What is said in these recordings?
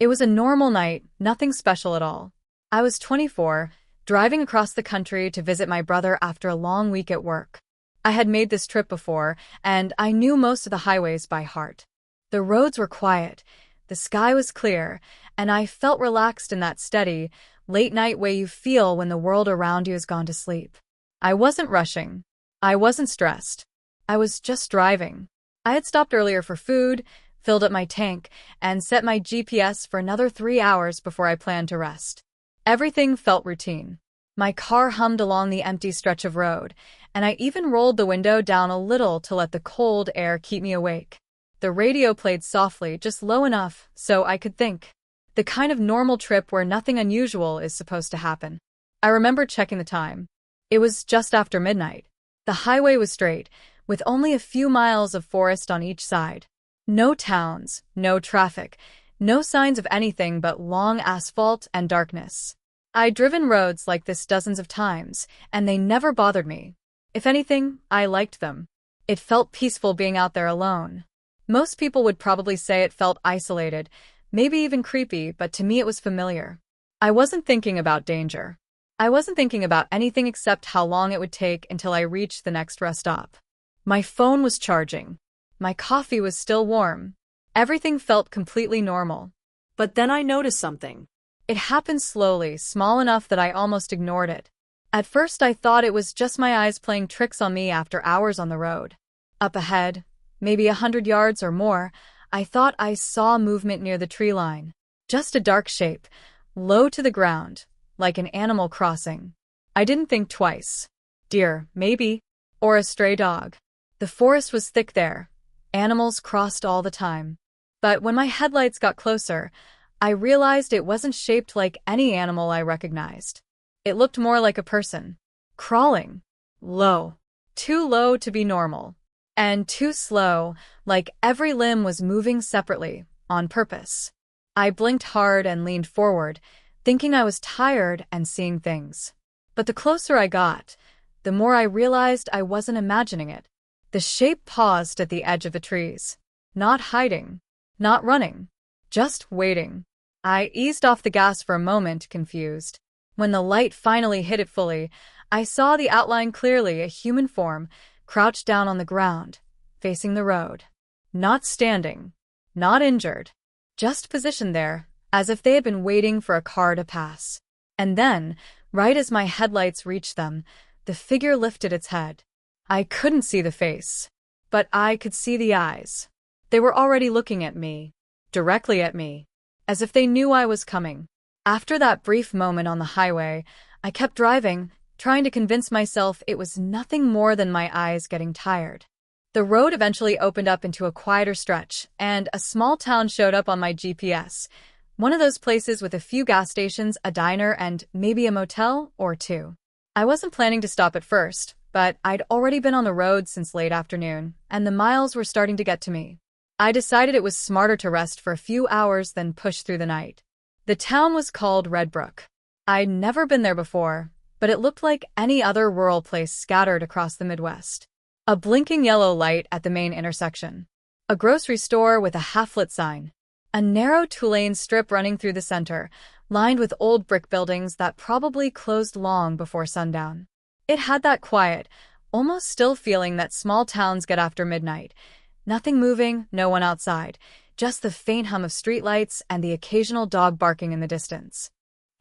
It was a normal night, nothing special at all. I was 24, driving across the country to visit my brother after a long week at work. I had made this trip before, and I knew most of the highways by heart. The roads were quiet, the sky was clear, and I felt relaxed in that steady, late-night way you feel when the world around you has gone to sleep. I wasn't rushing. I wasn't stressed. I was just driving. I had stopped earlier for food, filled up my tank, and set my GPS for another 3 hours before I planned to rest. Everything felt routine. My car hummed along the empty stretch of road, and I even rolled the window down a little to let the cold air keep me awake. The radio played softly, just low enough so I could think. The kind of normal trip where nothing unusual is supposed to happen. I remember checking the time. It was just after midnight. The highway was straight, with only a few miles of forest on each side. No towns, no traffic, no signs of anything but long asphalt and darkness. I'd driven roads like this dozens of times, and they never bothered me. If anything, I liked them. It felt peaceful being out there alone. Most people would probably say it felt isolated, maybe even creepy, but to me it was familiar. I wasn't thinking about danger. I wasn't thinking about anything except how long it would take until I reached the next rest stop. My phone was charging. My coffee was still warm. Everything felt completely normal. But then I noticed something. It happened slowly, small enough that I almost ignored it. At first I thought it was just my eyes playing tricks on me after hours on the road. Up ahead, maybe 100 yards or more, I thought I saw movement near the tree line. Just a dark shape, low to the ground, like an animal crossing. I didn't think twice. Deer, maybe, or a stray dog. The forest was thick there. Animals crossed all the time. But when my headlights got closer, I realized it wasn't shaped like any animal I recognized. It looked more like a person. Crawling. Low. Too low to be normal. And too slow, like every limb was moving separately, on purpose. I blinked hard and leaned forward, thinking I was tired and seeing things. But the closer I got, the more I realized I wasn't imagining it. The shape paused at the edge of the trees. Not hiding. Not running. Just waiting. I eased off the gas for a moment, confused. When the light finally hit it fully, I saw the outline clearly, a human form, crouched down on the ground, facing the road. Not standing. Not injured. Just positioned there, as if they had been waiting for a car to pass. And then, right as my headlights reached them, the figure lifted its head. I couldn't see the face, but I could see the eyes. They were already looking at me, directly at me, as if they knew I was coming. After that brief moment on the highway, I kept driving, trying to convince myself it was nothing more than my eyes getting tired. The road eventually opened up into a quieter stretch, and a small town showed up on my GPS. One of those places with a few gas stations, a diner, and maybe a motel or two. I wasn't planning to stop at first, but I'd already been on the road since late afternoon, and the miles were starting to get to me. I decided it was smarter to rest for a few hours than push through the night. The town was called Redbrook. I'd never been there before, but it looked like any other rural place scattered across the Midwest. A blinking yellow light at the main intersection. A grocery store with a half-lit sign. A narrow two-lane strip running through the center, lined with old brick buildings that probably closed long before sundown. It had that quiet, almost still feeling that small towns get after midnight. Nothing moving, no one outside, just the faint hum of streetlights and the occasional dog barking in the distance.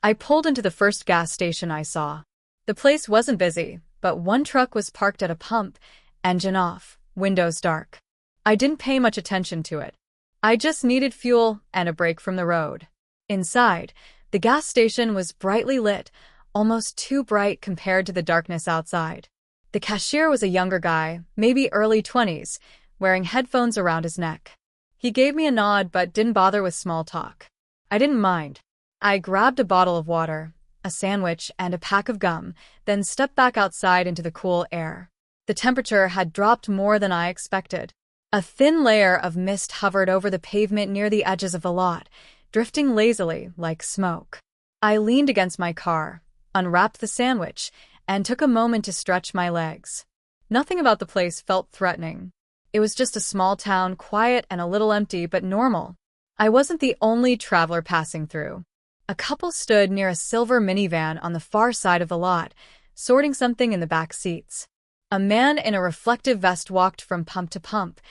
I pulled into the first gas station I saw. The place wasn't busy, but one truck was parked at a pump, engine off, windows dark. I didn't pay much attention to it. I just needed fuel and a break from the road. Inside, the gas station was brightly lit, almost too bright compared to the darkness outside. The cashier was a younger guy, maybe early 20s, wearing headphones around his neck. He gave me a nod but didn't bother with small talk. I didn't mind. I grabbed a bottle of water, a sandwich, and a pack of gum, then stepped back outside into the cool air. The temperature had dropped more than I expected. A thin layer of mist hovered over the pavement near the edges of the lot, drifting lazily like smoke. I leaned against my car, unwrapped the sandwich, and took a moment to stretch my legs. Nothing about the place felt threatening. It was just a small town, quiet and a little empty, but normal. I wasn't the only traveler passing through. A couple stood near a silver minivan on the far side of the lot, sorting something in the back seats. A man in a reflective vest walked from pump to pump,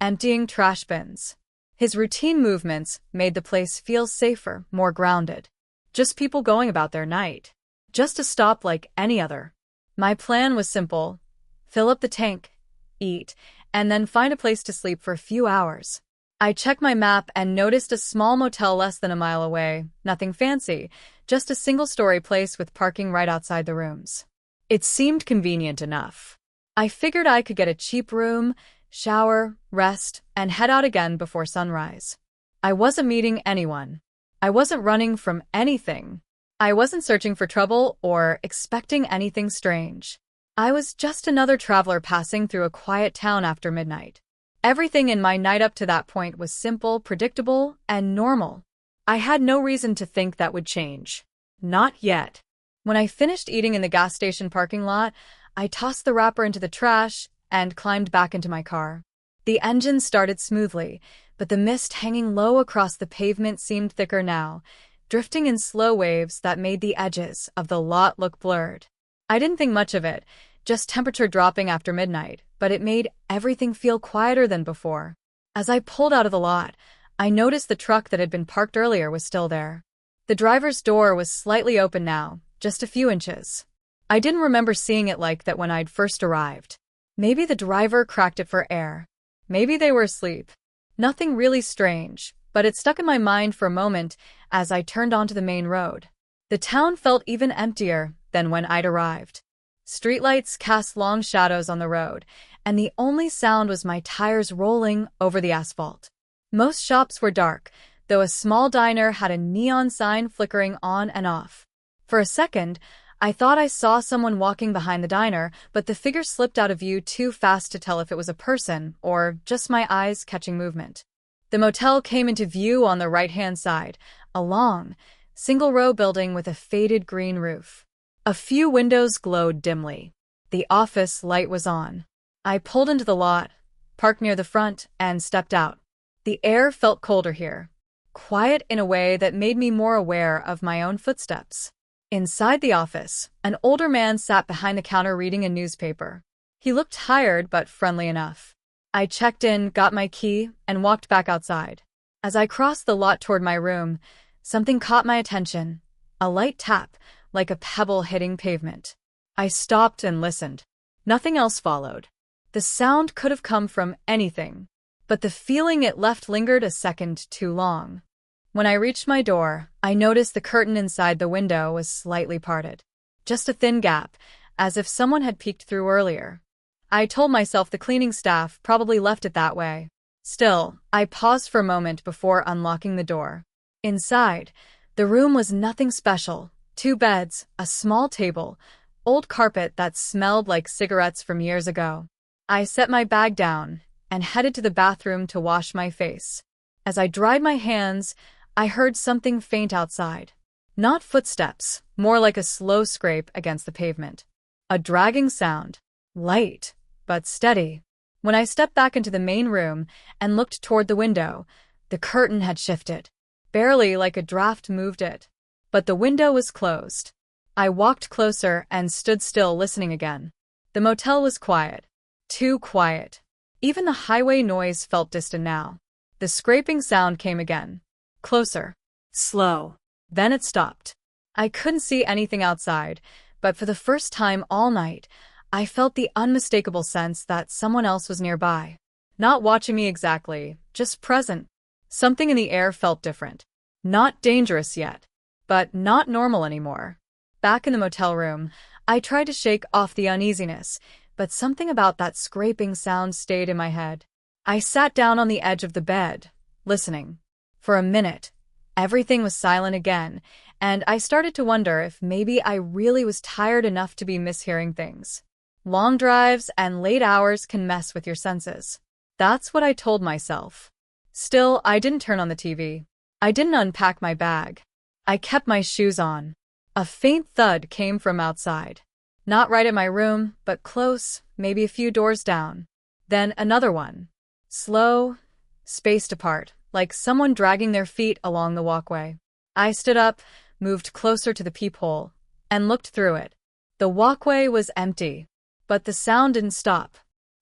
emptying trash bins. His routine movements made the place feel safer, more grounded. Just people going about their night. Just a stop like any other. My plan was simple: fill up the tank, eat, and then find a place to sleep for a few hours. I checked my map and noticed a small motel less than a mile away, nothing fancy, just a single-story place with parking right outside the rooms. It seemed convenient enough. I figured I could get a cheap room, shower, rest, and head out again before sunrise. I wasn't meeting anyone. I wasn't running from anything. I wasn't searching for trouble or expecting anything strange. I was just another traveler passing through a quiet town after midnight. Everything in my night up to that point was simple, predictable, and normal. I had no reason to think that would change. Not yet. When I finished eating in the gas station parking lot, I tossed the wrapper into the trash and climbed back into my car. The engine started smoothly, but the mist hanging low across the pavement seemed thicker now, drifting in slow waves that made the edges of the lot look blurred. I didn't think much of it, just temperature dropping after midnight, but it made everything feel quieter than before. As I pulled out of the lot, I noticed the truck that had been parked earlier was still there. The driver's door was slightly open now, just a few inches. I didn't remember seeing it like that when I'd first arrived. Maybe the driver cracked it for air. Maybe they were asleep. Nothing really strange, but it stuck in my mind for a moment as I turned onto the main road. The town felt even emptier than when I'd arrived. Streetlights cast long shadows on the road, and the only sound was my tires rolling over the asphalt. Most shops were dark, though a small diner had a neon sign flickering on and off. For a second, I thought I saw someone walking behind the diner, but the figure slipped out of view too fast to tell if it was a person or just my eyes catching movement. The motel came into view on the right-hand side, a long, single-row building with a faded green roof. A few windows glowed dimly. The office light was on. I pulled into the lot, parked near the front, and stepped out. The air felt colder here, quiet in a way that made me more aware of my own footsteps. Inside the office, an older man sat behind the counter reading a newspaper. He looked tired but friendly enough. I checked in, got my key, and walked back outside. As I crossed the lot toward my room, something caught my attention. A light tap, like a pebble hitting pavement. I stopped and listened. Nothing else followed. The sound could have come from anything, but the feeling it left lingered a second too long. When I reached my door, I noticed the curtain inside the window was slightly parted. Just a thin gap, as if someone had peeked through earlier. I told myself the cleaning staff probably left it that way. Still, I paused for a moment before unlocking the door. Inside, the room was nothing special. 2 beds, a small table, old carpet that smelled like cigarettes from years ago. I set my bag down and headed to the bathroom to wash my face. As I dried my hands, I heard something faint outside. Not footsteps, more like a slow scrape against the pavement. A dragging sound. Light, but steady. When I stepped back into the main room and looked toward the window, the curtain had shifted. Barely, like a draft moved it. But the window was closed. I walked closer and stood still, listening again. The motel was quiet. Too quiet. Even the highway noise felt distant now. The scraping sound came again. Closer. Slow. Then it stopped. I couldn't see anything outside, but for the first time all night, I felt the unmistakable sense that someone else was nearby. Not watching me exactly, just present. Something in the air felt different. Not dangerous yet, but not normal anymore. Back in the motel room, I tried to shake off the uneasiness, but something about that scraping sound stayed in my head. I sat down on the edge of the bed, listening. For a minute, everything was silent again, and I started to wonder if maybe I really was tired enough to be mishearing things. Long drives and late hours can mess with your senses. That's what I told myself. Still, I didn't turn on the TV. I didn't unpack my bag. I kept my shoes on. A faint thud came from outside. Not right at my room, but close, maybe a few doors down. Then another one. Slow, spaced apart, like someone dragging their feet along the walkway. I stood up, moved closer to the peephole, and looked through it. The walkway was empty, but the sound didn't stop.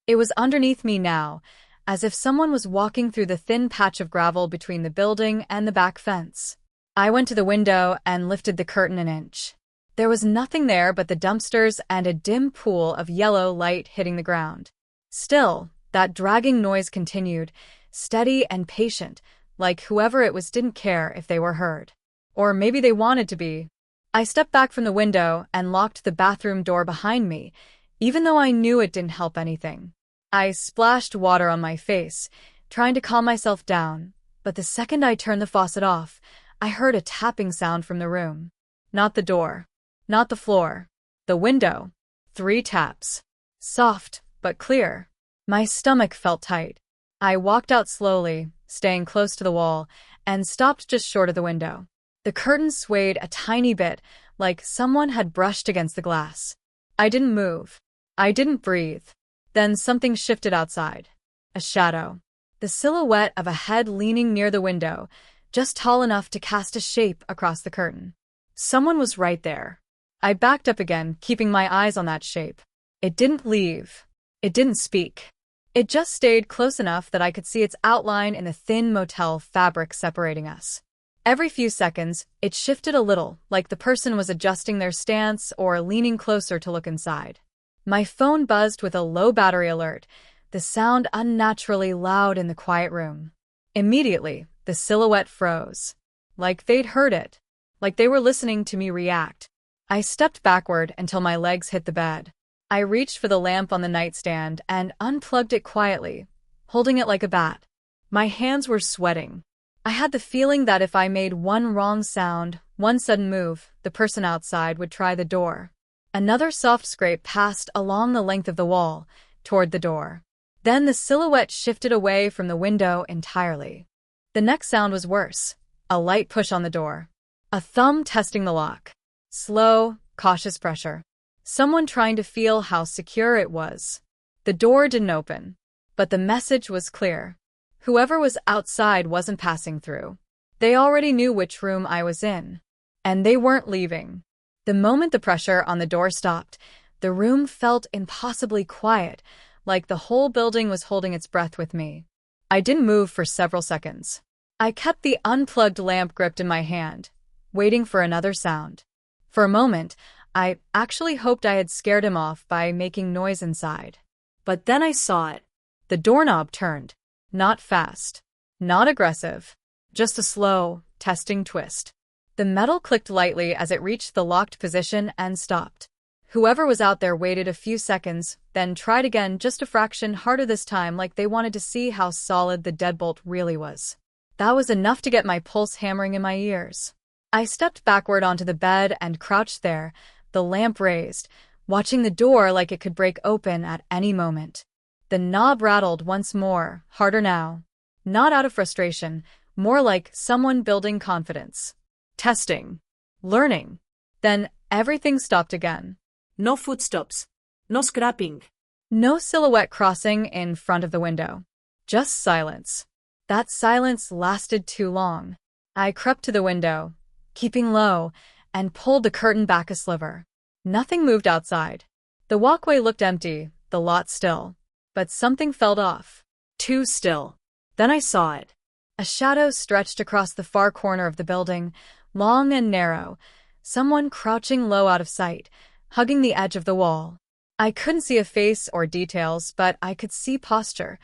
It was underneath me now, as if someone was walking through the thin patch of gravel between the building and the back fence. I went to the window and lifted the curtain an inch. There was nothing there but the dumpsters and a dim pool of yellow light hitting the ground. Still, that dragging noise continued, steady and patient, like whoever it was didn't care if they were heard. Or maybe they wanted to be. I stepped back from the window and locked the bathroom door behind me, even though I knew it didn't help anything. I splashed water on my face, trying to calm myself down, but the second I turned the faucet off, I heard a tapping sound from the room. Not the door. Not the floor. The window. 3 taps. Soft, but clear. My stomach felt tight. I walked out slowly, staying close to the wall, and stopped just short of the window. The curtain swayed a tiny bit, like someone had brushed against the glass. I didn't move. I didn't breathe. Then something shifted outside. A shadow. The silhouette of a head leaning near the window, just tall enough to cast a shape across the curtain. Someone was right there. I backed up again, keeping my eyes on that shape. It didn't leave. It didn't speak. It just stayed close enough that I could see its outline in the thin motel fabric separating us. Every few seconds, it shifted a little, like the person was adjusting their stance or leaning closer to look inside. My phone buzzed with a low battery alert, the sound unnaturally loud in the quiet room. Immediately, the silhouette froze. Like they'd heard it. Like they were listening to me react. I stepped backward until my legs hit the bed. I reached for the lamp on the nightstand and unplugged it quietly, holding it like a bat. My hands were sweating. I had the feeling that if I made one wrong sound, one sudden move, the person outside would try the door. Another soft scrape passed along the length of the wall, toward the door. Then the silhouette shifted away from the window entirely. The next sound was worse. A light push on the door. A thumb testing the lock. Slow, cautious pressure. Someone trying to feel how secure it was. The door didn't open, but the message was clear. Whoever was outside wasn't passing through. They already knew which room I was in. And they weren't leaving. The moment the pressure on the door stopped, the room felt impossibly quiet, like the whole building was holding its breath with me. I didn't move for several seconds. I kept the unplugged lamp gripped in my hand, waiting for another sound. For a moment, I actually hoped I had scared him off by making noise inside. But then I saw it. The doorknob turned. Not fast. Not aggressive. Just a slow, testing twist. The metal clicked lightly as it reached the locked position and stopped. Whoever was out there waited a few seconds, then tried again just a fraction harder this time, like they wanted to see how solid the deadbolt really was. That was enough to get my pulse hammering in my ears. I stepped backward onto the bed and crouched there, the lamp raised, watching the door like it could break open at any moment. The knob rattled once more, harder now. Not out of frustration, more like someone building confidence. Testing. Learning. Then everything stopped again. No footsteps. No scrapping. No silhouette crossing in front of the window. Just silence. That silence lasted too long. I crept to the window, keeping low, and pulled the curtain back a sliver. Nothing moved outside. The walkway looked empty, the lot still. But something felt off. Too still. Then I saw it. A shadow stretched across the far corner of the building, long and narrow, someone crouching low out of sight, hugging the edge of the wall. I couldn't see a face or details, but I could see posture.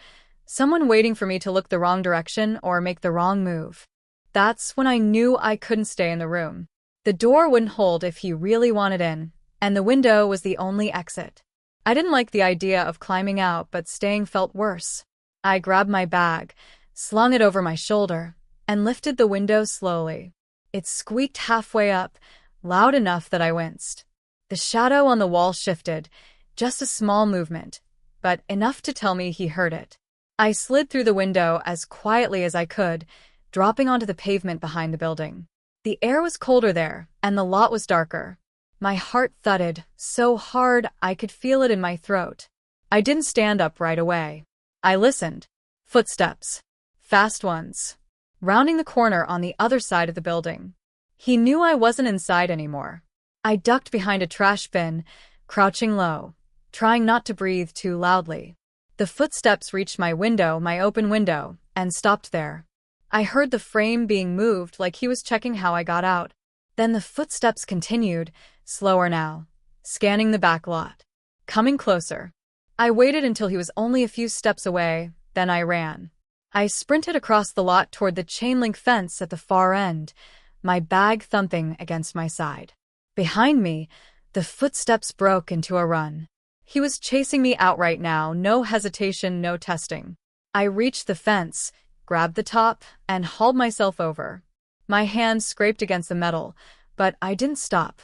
Someone waiting for me to look the wrong direction or make the wrong move. That's when I knew I couldn't stay in the room. The door wouldn't hold if he really wanted in, and the window was the only exit. I didn't like the idea of climbing out, but staying felt worse. I grabbed my bag, slung it over my shoulder, and lifted the window slowly. It squeaked halfway up, loud enough that I winced. The shadow on the wall shifted, just a small movement, but enough to tell me he heard it. I slid through the window as quietly as I could, dropping onto the pavement behind the building. The air was colder there, and the lot was darker. My heart thudded so hard I could feel it in my throat. I didn't stand up right away. I listened. Footsteps. Fast ones. rounding the corner on the other side of the building. He knew I wasn't inside anymore. I ducked behind a trash bin, crouching low, trying not to breathe too loudly. The footsteps reached my open window, and stopped there. I heard the frame being moved like he was checking how I got out. Then the footsteps continued, slower now, scanning the back lot. Coming closer. I waited until he was only a few steps away, then I ran. I sprinted across the lot toward the chain-link fence at the far end, my bag thumping against my side. Behind me, the footsteps broke into a run. He was chasing me outright now, no hesitation, no testing. I reached the fence, grabbed the top, and hauled myself over. My hand scraped against the metal, but I didn't stop.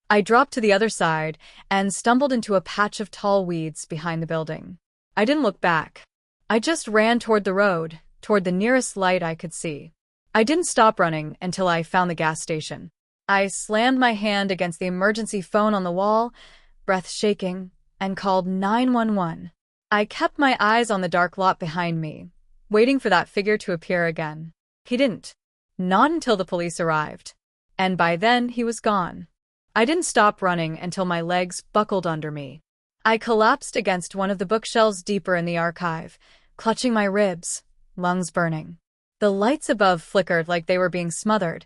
I dropped to the other side and stumbled into a patch of tall weeds behind the building. I didn't look back. I just ran toward the road, toward the nearest light I could see. I didn't stop running until I found the gas station. I slammed my hand against the emergency phone on the wall, breath shaking, and called 911. I kept my eyes on the dark lot behind me, waiting for that figure to appear again. He didn't. Not until the police arrived. And by then, he was gone. I didn't stop running until my legs buckled under me. I collapsed against one of the bookshelves deeper in the archive, clutching my ribs, lungs burning. The lights above flickered like they were being smothered,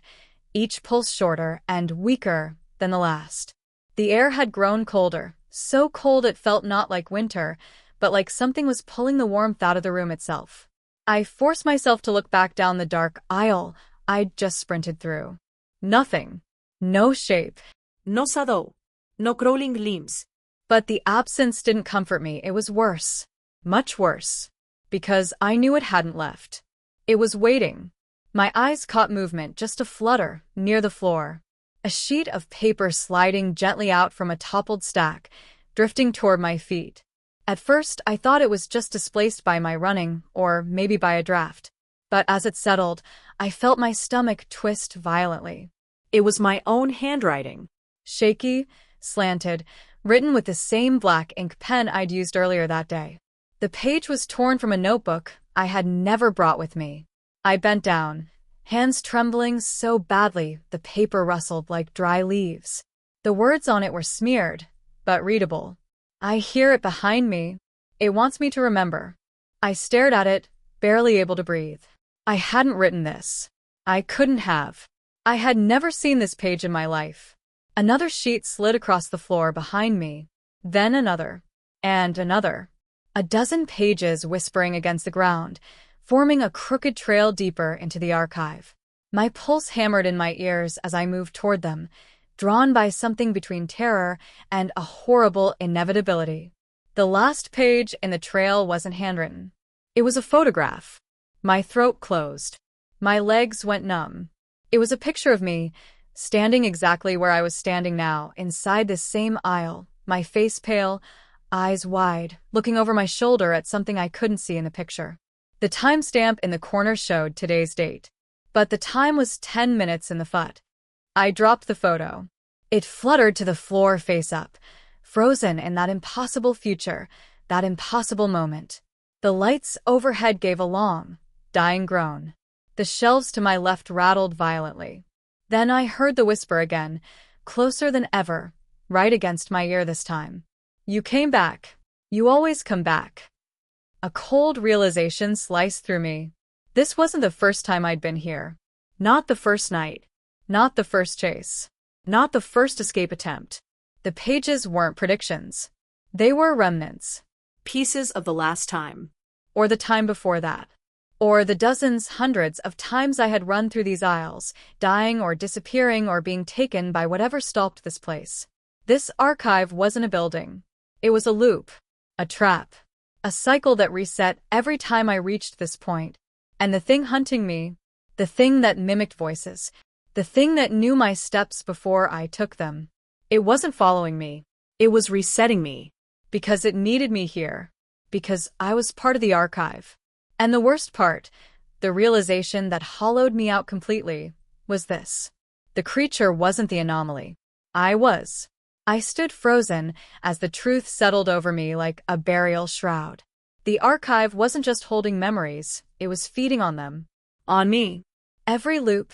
each pulse shorter and weaker than the last. The air had grown colder, so cold it felt not like winter, but like something was pulling the warmth out of the room itself. I forced myself to look back down the dark aisle I'd just sprinted through. Nothing. No shape. No shadow. No crawling limbs. But the absence didn't comfort me. It was worse. Much worse. Because I knew it hadn't left. It was waiting. My eyes caught movement, just a flutter, near the floor. A sheet of paper sliding gently out from a toppled stack, drifting toward my feet. At first, I thought it was just displaced by my running, or maybe by a draft. But as it settled, I felt my stomach twist violently. It was my own handwriting. Shaky, slanted, written with the same black ink pen I'd used earlier that day. The page was torn from a notebook I had never brought with me. I bent down, hands trembling so badly the paper rustled like dry leaves. The words on it were smeared, but readable. I hear it behind me. It wants me to remember. I stared at it, barely able to breathe. I hadn't written this. I couldn't have. I had never seen this page in my life. Another sheet slid across the floor behind me, then another, and another. A dozen pages whispering against the ground, forming a crooked trail deeper into the archive. My pulse hammered in my ears as I moved toward them, drawn by something between terror and a horrible inevitability. The last page in the trail wasn't handwritten. It was a photograph. My throat closed. My legs went numb. It was a picture of me, standing exactly where I was standing now, inside this same aisle, my face pale, eyes wide, looking over my shoulder at something I couldn't see in the picture. The timestamp in the corner showed today's date, but the time was 10 minutes in the foot. I dropped the photo. It fluttered to the floor face up, frozen in that impossible future, that impossible moment. The lights overhead gave a long, dying groan. The shelves to my left rattled violently. Then I heard the whisper again, closer than ever, right against my ear this time. You came back. You always come back. A cold realization sliced through me. This wasn't the first time I'd been here. Not the first night. Not the first chase. Not the first escape attempt. The pages weren't predictions. They were remnants. Pieces of the last time. Or the time before that. Or the dozens, hundreds of times I had run through these aisles, dying or disappearing or being taken by whatever stalked this place. This archive wasn't a building. It was a loop. A trap. A cycle that reset every time I reached this point. And the thing hunting me, the thing that mimicked voices, the thing that knew my steps before I took them, it wasn't following me. It was resetting me. Because it needed me here. Because I was part of the archive. And the worst part, the realization that hollowed me out completely, was this. The creature wasn't the anomaly. I was. I stood frozen as the truth settled over me like a burial shroud. The archive wasn't just holding memories, it was feeding on them. On me. Every loop,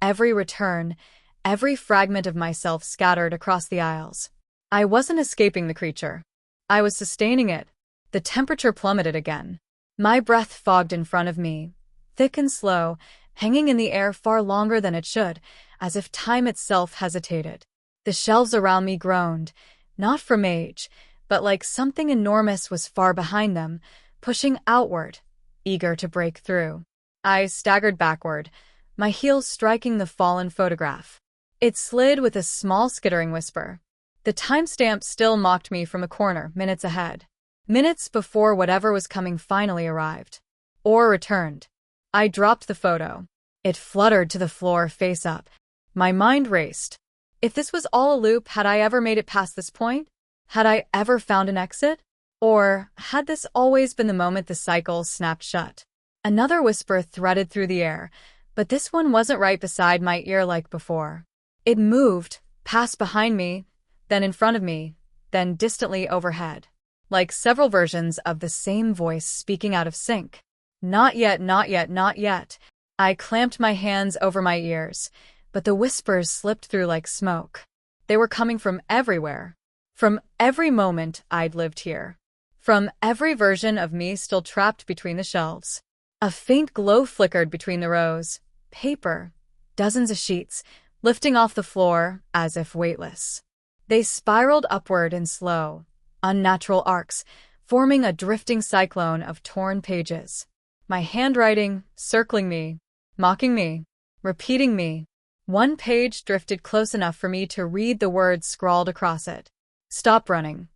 every return, every fragment of myself scattered across the aisles. I wasn't escaping the creature. I was sustaining it. The temperature plummeted again. My breath fogged in front of me, thick and slow, hanging in the air far longer than it should, as if time itself hesitated. The shelves around me groaned, not from age, but like something enormous was far behind them, pushing outward, eager to break through. I staggered backward, my heels striking the fallen photograph. It slid with a small skittering whisper. The timestamp still mocked me from a corner, minutes ahead. Minutes before whatever was coming finally arrived. Or returned. I dropped the photo. It fluttered to the floor face up. My mind raced. If this was all a loop, had I ever made it past this point? Had I ever found an exit? Or had this always been the moment the cycle snapped shut? Another whisper threaded through the air, but this one wasn't right beside my ear like before. It moved, passed behind me, then in front of me, then distantly overhead. Like several versions of the same voice speaking out of sync. Not yet, not yet, not yet. I clamped my hands over my ears, but the whispers slipped through like smoke. They were coming from everywhere. From every moment I'd lived here. From every version of me still trapped between the shelves. A faint glow flickered between the rows. Paper. Dozens of sheets, lifting off the floor as if weightless. They spiraled upward in slow, unnatural arcs, forming a drifting cyclone of torn pages. My handwriting, circling me, mocking me, repeating me. One page drifted close enough for me to read the words scrawled across it. Stop running.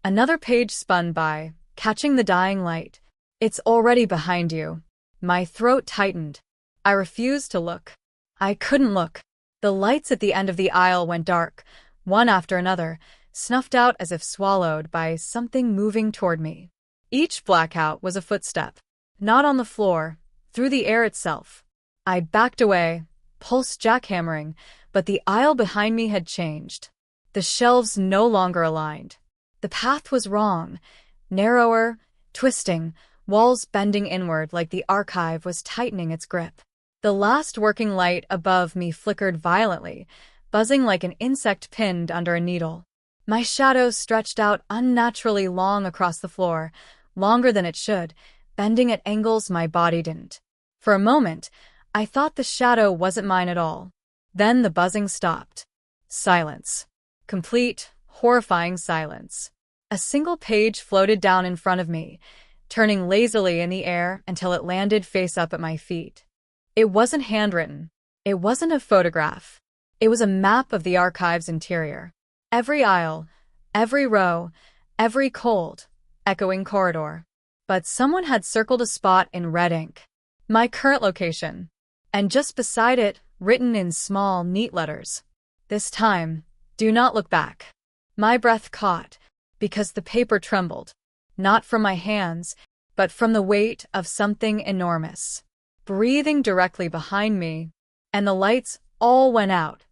Another page spun by, catching the dying light. It's already behind you. My throat tightened. I refused to look. I couldn't look. The lights at the end of the aisle went dark, one after another, snuffed out as if swallowed by something moving toward me. Each blackout was a footstep. Not on the floor, through the air itself. I backed away, pulse jackhammering, but the aisle behind me had changed. The shelves no longer aligned. The path was wrong, narrower, twisting, walls bending inward like the archive was tightening its grip. The last working light above me flickered violently, buzzing like an insect pinned under a needle. My shadow stretched out unnaturally long across the floor, longer than it should, bending at angles my body didn't. For a moment, I thought the shadow wasn't mine at all. Then the buzzing stopped. Silence. Complete, horrifying silence. A single page floated down in front of me, turning lazily in the air until it landed face up at my feet. It wasn't handwritten. It wasn't a photograph. It was a map of the archive's interior. Every aisle, every row, every cold, echoing corridor. But someone had circled a spot in red ink. My current location. And just beside it, written in small, neat letters. This time, do not look back. My breath caught, because the paper trembled. Not from my hands, but from the weight of something enormous. Breathing directly behind me. And the lights all went out.